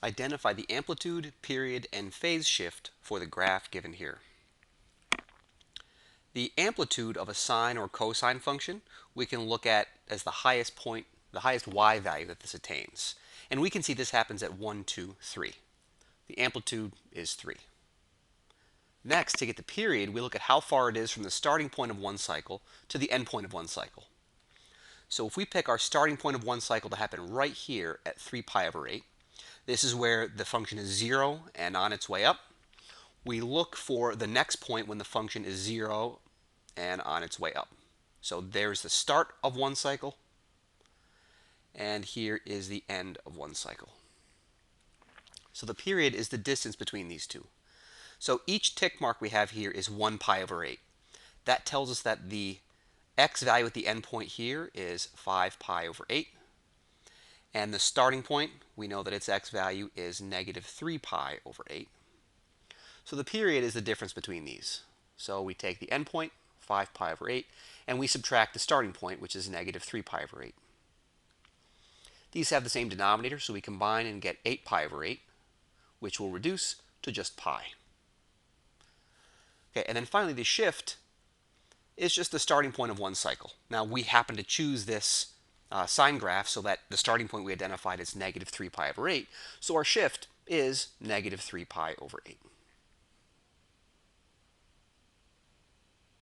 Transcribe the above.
Identify the amplitude, period, and phase shift for the graph given here. The amplitude of a sine or cosine function we can look at as the highest point, the highest y value that this attains. And we can see this happens at 1, 2, 3. The amplitude is 3. Next, to get the period, we look at how far it is from the starting point of one cycle to the end point of one cycle. So if we pick our starting point of one cycle to happen right here at 3 pi over 8, this is where the function is 0 and on its way up. We look for the next point when the function is 0 and on its way up. So there's the start of one cycle, and here is the end of one cycle. So the period is the distance between these two. So each tick mark we have here is 1 pi over 8. That tells us that the x value at the end point here is 5 pi over 8. And the starting point, we know that its x value is negative 3 pi over 8. So the period is the difference between these. So we take the end point, 5 pi over 8, and we subtract the starting point, which is negative 3 pi over 8. These have the same denominator, so we combine and get 8 pi over 8, which will reduce to just pi. Okay, and then finally the shift is just the starting point of one cycle. Now we happen to choose this sine graph so that the starting point we identified is negative 3 pi over 8, so our shift is negative 3 pi over 8.